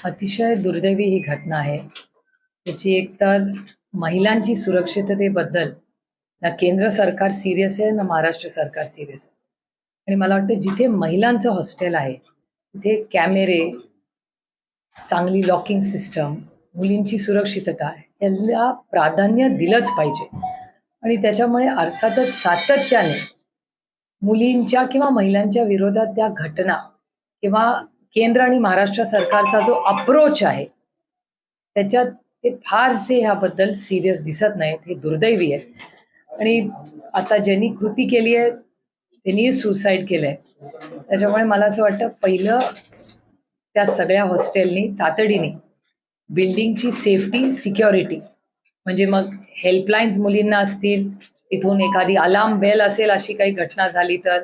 अतिशय दुर्दैवी ही घटना आहे. त्याची एकतर महिलांची सुरक्षिततेबद्दल ना केंद्र सरकार सीरियस आहे, ना महाराष्ट्र सरकार सीरियस आहे. आणि मला वाटतं जिथे महिलांचं हॉस्टेल आहे, तिथे कॅमेरे, चांगली लॉकिंग सिस्टम, मुलींची सुरक्षितता याला प्राधान्य दिलंच पाहिजे. आणि त्याच्यामुळे अर्थातच सातत्याने मुलींच्या किंवा महिलांच्या विरोधात त्या घटना किंवा केंद्र आणि महाराष्ट्र सरकारचा जो अप्रोच आहे त्याच्यात ते फारसे ह्याबद्दल सिरियस दिसत नाहीत. हे दुर्दैवी आहे. आणि आता ज्यांनी कृती केली आहे त्यांनी सुसाईड केलंय. त्याच्यामुळे मला असं वाटतं पहिलं त्या सगळ्या हॉस्टेलनी तातडीने बिल्डिंगची सेफ्टी सिक्युरिटी म्हणजे मग हेल्पलाईन्स मुलींना असतील, तिथून एखादी अलार्म बेल असेल अशी काही घटना झाली तर,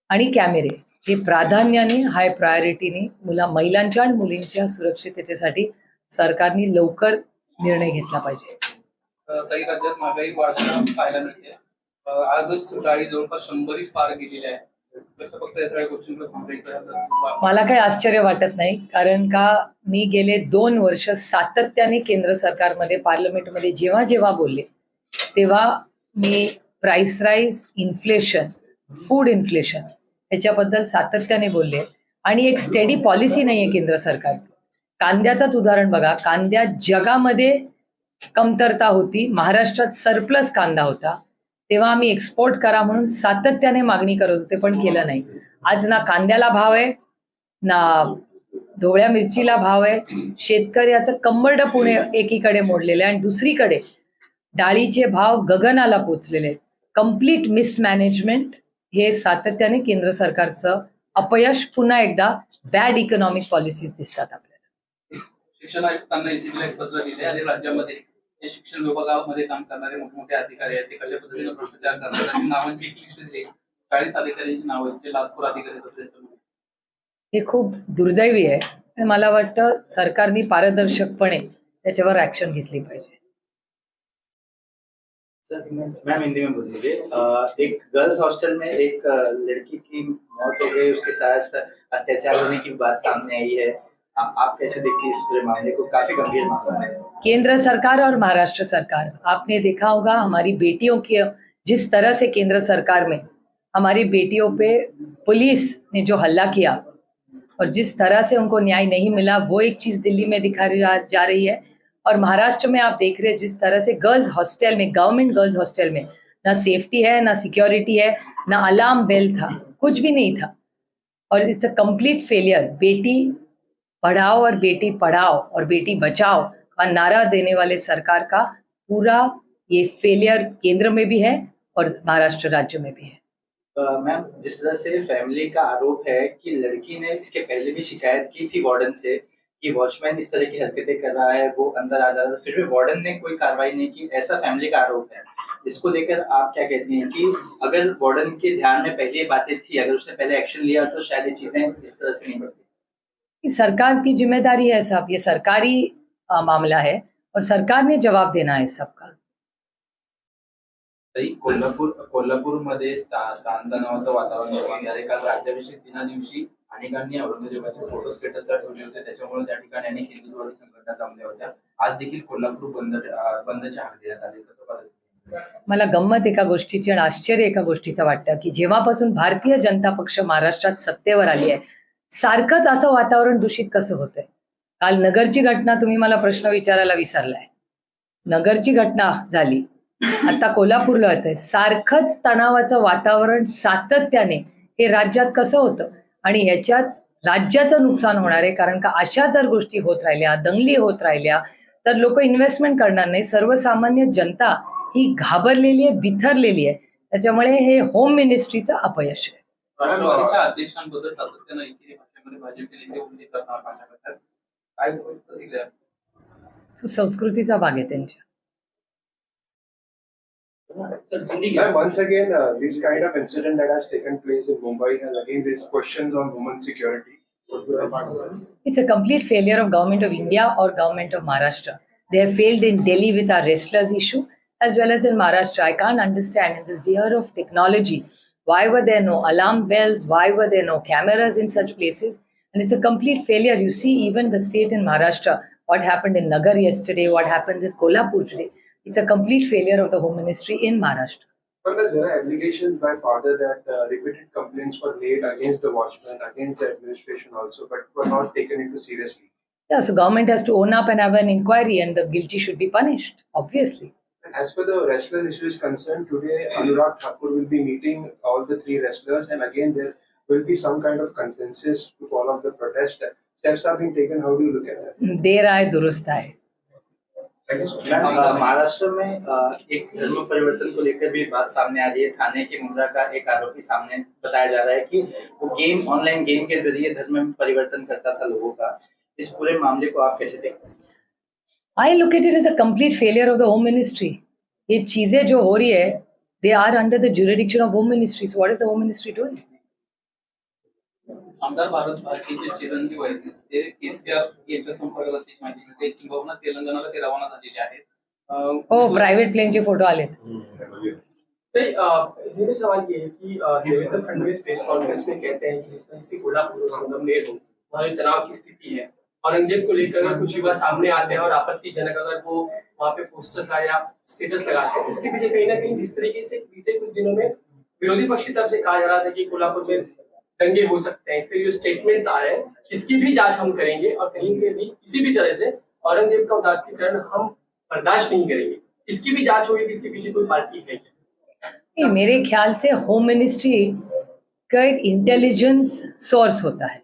आणि कॅमेरे हे प्राधान्याने हाय प्रायोरिटीने महिलांच्या आणि मुलींच्या सुरक्षिततेसाठी सरकारने लवकर निर्णय घेतला पाहिजे. काही राज्यात महागाई वाढताना पाहायला मिळते. आजच गाडी जवळपास 100 पार गेलेल्या आहे. कसं फक्त या सगळ्या गोष्टींकडे थांबायचं? मला काही आश्चर्य वाटत नाही, कारण का मी गेले 2 वर्ष सातत्याने केंद्र सरकारमध्ये पार्लमेंटमध्ये जेव्हा जेव्हा बोलले तेव्हा मी price rise, inflation, food inflation याच्याबद्दल सातत्याने बोलले. आणि एक स्टेडी पॉलिसी नाही आहे केंद्र सरकार. कांद्याचंच उदाहरण बघा, कांद्यात जगामध्ये कमतरता होती, महाराष्ट्रात सरप्लस कांदा होता, तेव्हा आम्ही एक्सपोर्ट करा म्हणून सातत्याने मागणी करत होते, पण केलं नाही. आज ना कांद्याला भाव आहे, ना ढोबळ्या मिरचीला भाव आहे. शेतकऱ्याचं कंबरड पुणे एकीकडे मोडलेलं आहे आणि दुसरीकडे डाळीचे भाव गगनाला पोचलेले आहेत. कम्प्लीट मिसमॅनेजमेंट हे सातत्याने केंद्र सरकारचं अपयश. पुन्हा एकदा बॅड इकॉनॉमिक पॉलिसीज दिसतात आपल्याला. शिक्षण आयुक्तांना एसीबीला एक पत्र दिले आणि राज्यामध्ये जे शिक्षण विभागामध्ये काम करणारे मोठमोठे अधिकारी आहेत ते कशा पद्धतीने भ्रष्टाचार करतात आणि नावांची एक लिस्ट दिली. 40 अधिकाऱ्यांची नावं आहेत जे लाचखोर अधिकारी आहेत. हे खूप दुर्दैवी आहे आणि मला वाटतं सरकारने पारदर्शकपणे त्याच्यावर ऍक्शन घेतली पाहिजे. सर, मैम हिंदी में बोल लीजिए। एक गर्ल्स हॉस्टल में एक लड़की की मौत हो गई, उसके साथ अत्याचार होने की बात सामने आई है। आप कैसे देखिए इस पूरे मामले को? काफी गंभीर मामला है। केंद्र सरकार और महाराष्ट्र सरकार, आपने देखा होगा हमारी बेटियों की जिस तरह से केंद्र सरकार में हमारी बेटियों पे पुलिस ने जो हल्ला किया और जिस तरह से उनको न्याय नहीं मिला, वो एक चीज दिल्ली में दिखाई जा रही है। और महाराष्ट्र में आप देख रहे हैं जिस तरह से गर्ल्स हॉस्टल में, गवर्नमेंट गर्ल्स हॉस्टल में ना सेफ्टी है, ना सिक्योरिटी है, ना अलार्म बेल था, कुछ भी नहीं था। और it's a complete failure. Beti Padhao और बेटी पढ़ाओ और बेटी बचाओ का नारा देने वाले सरकार का पूरा ये फेलियर केंद्र में भी है और महाराष्ट्र राज्य में भी है। मैम, जिस तरह से फैमिली का आरोप है कि लड़की ने इसके पहले भी शिकायत की थी वार्डन से कि वॉचमैन इस तरह की हरकतें कर रहा है, वो अंदर आ जा रहा है, फिर भी वार्डन ने कोई कार्रवाई नहीं की, ऐसा फैमिली का आरोप है। इसको लेकर आप क्या कहती हैं कि अगर वार्डन के ध्यान में पहले ये बातें थी, अगर उसने पहले एक्शन लिया तो शायद ये चीजें इस तरह से नहीं बढ़ती? सरकार की जिम्मेदारी है साहब, ये सरकारी मामला है और सरकार ने जवाब देना है सबका। कोल्हापूरमध्ये तांदा नावाचं वातावरण निर्माण झाले. काल राज्याभिषेक दिना दिवशी अनेकांनी औरंगजेबाचे फोटो स्टेटसला ठेवले होते, त्याच्यामुळे त्या ठिकाणी अनेक हिंदुत्ववादी संघटना जमल्या होत्या. आज देखील कोल्हापूर बंदची हाक देण्यात आली. कसं पाहता? मला गंमत एका गोष्टीची आणि आश्चर्य एका गोष्टीचं वाटतं की जेव्हापासून भारतीय जनता पक्ष महाराष्ट्रात सत्तेवर आली आहे, सारखंच असं वातावरण दूषित कसं होतंय. काल नगरची घटना तुम्ही मला प्रश्न विचारायला विसरलाय. नगरची घटना झाली, आता कोल्हापूरला होतंय. सारखंच तणावाचं वातावरण सातत्याने हे राज्यात कसं होतं आणि ह्याच्यात राज्याचं नुकसान होणार आहे. कारण का अशा जर गोष्टी होत राहिल्या, दंगली होत राहिल्या तर लोक इन्व्हेस्टमेंट करणार नाही. सर्वसामान्य जनता ही घाबरलेली आहे, बिथरलेली आहे. त्याच्यामुळे हे होम मिनिस्ट्रीचं अपयश आहे. राष्ट्रवादीच्या अध्यक्षांबद्दल सातत्यानं एकेरी भाषेमध्ये भाजपचे नेते उल्लेख करताना पाहायला मिळतात. काय प्रतिक्रिया? संस्कृतीचा भाग आहे त्यांच्या. Once again, this kind of incident that has taken place in Mumbai has again raised questions on women's security. It's a complete failure of government of India or government of Maharashtra. They have failed in Delhi with our wrestlers issue as well as in Maharashtra. I can't understand in this year of technology, why were there no alarm bells? Why were there no cameras in such places? And it's a complete failure. You see, even the state in Maharashtra, what happened in Nagar yesterday, what happened in Kolhapur today, it's a complete failure of the Home Ministry in Maharashtra. But there are allegations by father that repeated complaints were made against the watchman, against the administration also, but were not taken into seriously. Yeah, so government has to own up and have an inquiry, and the guilty should be punished, obviously. And as per the wrestlers issue is concerned, today Anurag Thakur will be meeting all the three wrestlers, and again there will be some kind of consensus to follow the protest. Steps are being taken. How do you look at that? देर आए दुरुस्त आए. Thank you so much. Ma'am, Maharashtra में एक धर्म परिवर्तन को लेकर भी बात सामने आ रही है। थाने के मुंद्रा का एक आरोपी सामने बताया जा रहा है कि वो ऑनलाइन गेम के जरिए धर्म में परिवर्तन करता था लोगों का। इस पूरे मामले को आप कैसे देखते हैं? I look at it as a complete failure of the Home Ministry. ये चीजें जो हो रही है, they are under the jurisdiction of Home Ministry. So what is the Home Ministry doing? आमदार भारत भारतीचे चिरंजीव आहेत ते केसीआर यांच्या संपर्कात असल्याची माहिती मिळते किंबहुना तेलंगणाला ते रवाना झालेले आहेत. हो, प्रायव्हेट प्लेनचे फोटो आलेत. मेरा सवाल ये है कि देवेंद्र फडणवीस प्रेस कॉन्फ्रेंस में कहते हैं कि जिस तरह से कोल्हापुर और संगमनेर हो वहाँ तनाव की स्थिति है, औरंगजेब को लेकर अगर कुछ युवा सामने आते हैं और आपत्तिजनक अगर वो वहाँ पे पोस्टर्स या स्टेटस लगाते हैं, उसके पीछे कहीं ना कहीं जिस तरीके से बीते कुछ दिनों में विरोधी पक्ष की तरफ से कहा जा रहा था कि कोल्हापुर में दंगे हो सकते हैं, इसके जो स्टेटमेंट्स आ रहे हैं इसकी भी जांच हम करेंगे और कहीं से भी किसी भी तरह से औरंगजेब का उदात्तीकरण हम बर्दाश्त नहीं करेंगे, इसकी भी जांच होगी कि इसके पीछे कोई पार्टी है क्या? मेरे ख्याल से होम मिनिस्ट्री का एक इंटेलिजेंस सोर्स होता है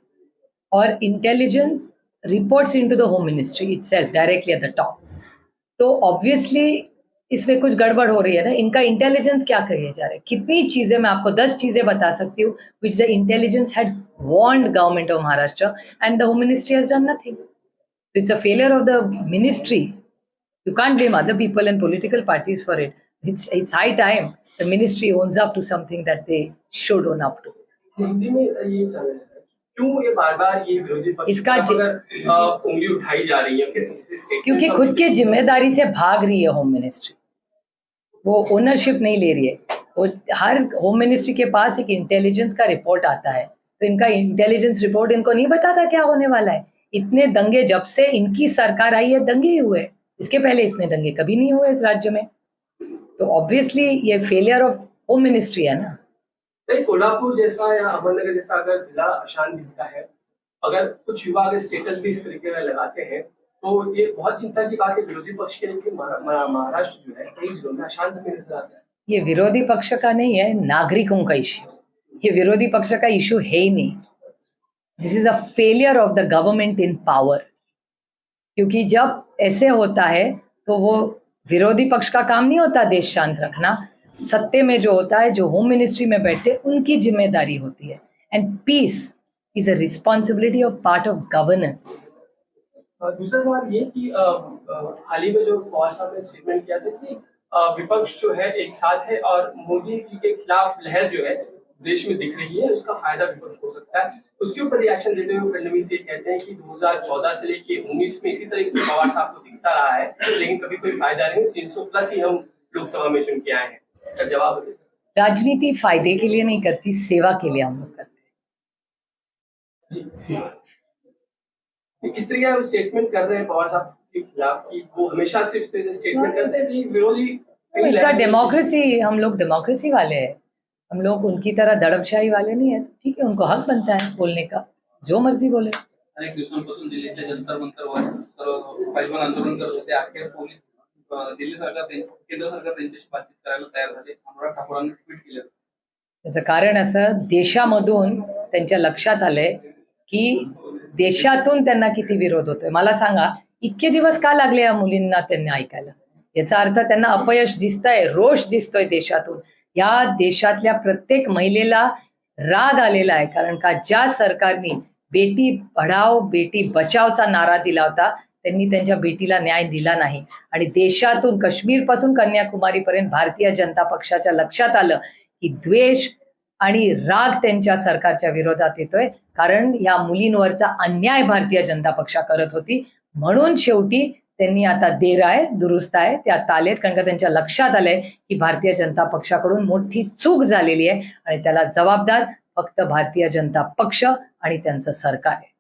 और intelligence reports into the home ministry itself directly at the top. तो ऑब्वियसली इसमें कुछ गड़बड़ हो रही है ना. इनका इंटेलिजेंस क्या कहिए जा रहा है? कितनी चीजें, मैं आपको 10 चीजें बता सकती हूँ which the intelligence had warned government of Maharashtra end the home ministry has done nothing. It's a failure of the ministry. You can't blame other people and political parties for it. It's high time the ministry owns up to something that they should own up to. Hindi में ये चल रहा है क्यों ये बार-बार ये विरोधी पक्ष इसका अगर उंगली उठाई जा रही है क्योंकि खुद की जिम्मेदारी से भाग रही है होम मिनिस्ट्री. वो ओनरशिप नहीं ले रही है. वो हर होम मिनिस्ट्री के पास एक इंटेलिजेंस का रिपोर्ट आता है, तो इनका इंटेलिजेंस रिपोर्ट इनको नहीं बताता क्या होने वाला है. इतने दंगे जब से इनकी सरकार आई है दंगे ही हुए, इसके पहले इतने दंगे कभी नहीं हुए इस राज्य में. तो ऑब्वियसली ये फेलियर ऑफ होम मिनिस्ट्री है ना. नहीं, कोल्हापुर जैसा या अहमदनगर जैसा अगर जिला अशांत दिखता है, अगर कुछ युवा अगर स्टेटस भी इस तरीके का लगाते हैं तो ये बहुत चिंता की बात है विरोधी पक्ष के लिए कि महाराष्ट्र जो है कई जिलों में अशांत में नजर आता है. ये विरोधी पक्ष का नहीं है, नागरिकों का इश्यू. ये विरोधी पक्ष का इश्यू है ही नहीं. This is a failure of the government in power. क्योंकि जब ऐसे होता है तो वो विरोधी पक्ष का काम नहीं होता देश शांत रखना. सत्ते में जो होता है, जो होम मिनिस्ट्री में बैठते, उनकी जिम्मेदारी होती है. And peace is a responsibility of part of governance. दूसरा सवाल ये कि हाल ही में जो पवार साहब ने स्टेटमेंट किया था कि विपक्ष जो है एक साथ है और मोदी जी के खिलाफ लहर जो है देश में दिख रही है, उसका फायदा विपक्ष हो सकता है. उसके ऊपर रिएक्शन देते हुए फडणवीस ये कहते हैं कि 2014 से लेके 19 में इसी तरीके से पवार साहब को दिखता रहा है लेकिन कभी कोई फायदा नहीं. 300+ ही हम लोकसभा में चुन के आए हैं. इसका जवाब है राजनीति फायदे के लिए नहीं करती, सेवा के लिए हम लोग करते हैं. किस तरीके का स्टेटमेंट कर रहे हैं पवार साहब के खिलाफ कि वो हमेशा सिर्फ स्टेटमेंट करते हैं कि विरोधी. It's a democracy. हम लोग डेमोक्रेसी वाले हैं, हम लोग उनकी तरह दड़पशाही वाले नहीं है. ठीक है, उनको हक बनता है बोलने का, जो मर्जी बोले. अनेक दिवसांपासून दिल्लीतल्या जंतर मंतरवर तर पैलवान आंदोलन करत होते. अखेर पोलीस दिल्ली सरकार केंद्र सरकार त्यांच्याशी बातचीत करायला तयार झाले. अनुराग ठाकूरांनी ट्विट केलं. त्याचं कारण असं, देशामधून त्यांच्या लक्षात आलंय की देशातून त्यांना किती विरोध होतोय. मला सांगा, इतके दिवस का लागले या मुलींना त्यांना ऐकायला? याचा अर्थ त्यांना अपयश दिसतंय, रोष दिसतोय देशातून. या देशातल्या प्रत्येक महिलेला राग आलेला आहे, कारण का ज्या सरकारने बेटी पढाओ बेटी बचावचा नारा दिला होता त्यांनी त्यांच्या बेटीला न्याय दिला नाही. आणि देशातून काश्मीरपासून कन्याकुमारीपर्यंत भारतीय जनता पक्षाच्या लक्षात आलं की द्वेष आणि राग त्यांच्या सरकारच्या विरोधात येतोय, कारण या मुलींवरचा अन्याय भारतीय जनता पक्ष करत होती. म्हणून शेवटी त्यांनी आता देर आहे दुरुस्त आहे त्या आलेत, कारण का त्यांच्या लक्षात आलंय की भारतीय जनता पक्षाकडून मोठी चूक झालेली आहे आणि त्याला जबाबदार फक्त भारतीय जनता पक्ष आणि त्यांचं सरकार आहे.